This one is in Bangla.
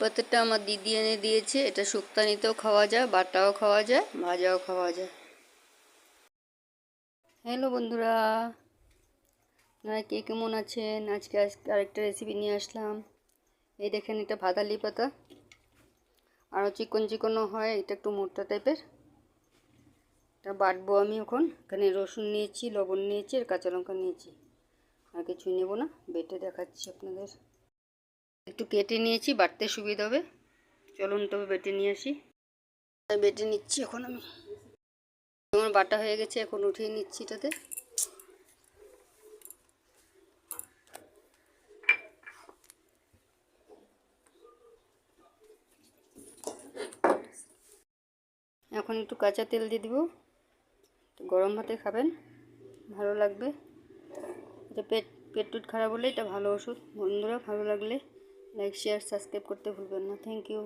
পাতাটা আমার দিদি এনে দিয়েছে। এটা শুক্তানিতেও খাওয়া যায়, বাটাও খাওয়া যায়, ভাজাও খাওয়া যায়। হ্যালো বন্ধুরা, আপনারা কে কেমন আছেন? আজকে আরেকটা রেসিপি নিয়ে আসলাম। এই দেখেন, এটা ভাদালি পাতা, আরও চিকন চিকনও হয়, এটা একটু মোটা টাইপের। এটা বাটবো আমি এখন। এখানে রসুন নিয়েছি, লবণ নিয়েছি, আর কাঁচা লঙ্কা নিয়েছি। আর কিছুই নেব না, বেটে দেখাচ্ছি আপনাদের। একটু কেটে নিয়েছি, বাটতে সুবিধা হবে। চলুন তবে বেটে নিয়ে আসি। বেটে নিচ্ছি এখন আমি। আমার বাটা হয়ে গেছে, এখন উঠিয়ে নিচ্ছি এটাতে। এখন একটু কাঁচা তেল দিয়ে দিব। গরম ভাতে খাবেন, ভালো লাগবে। এটা পেট টুট খারাপ হলে এটা ভালো ওষুধ। বন্ধুরা, ভালো লাগলে লাইক, শেয়ার, সাবস্ক্রাইব করতে ভুলবেন না। Thank you.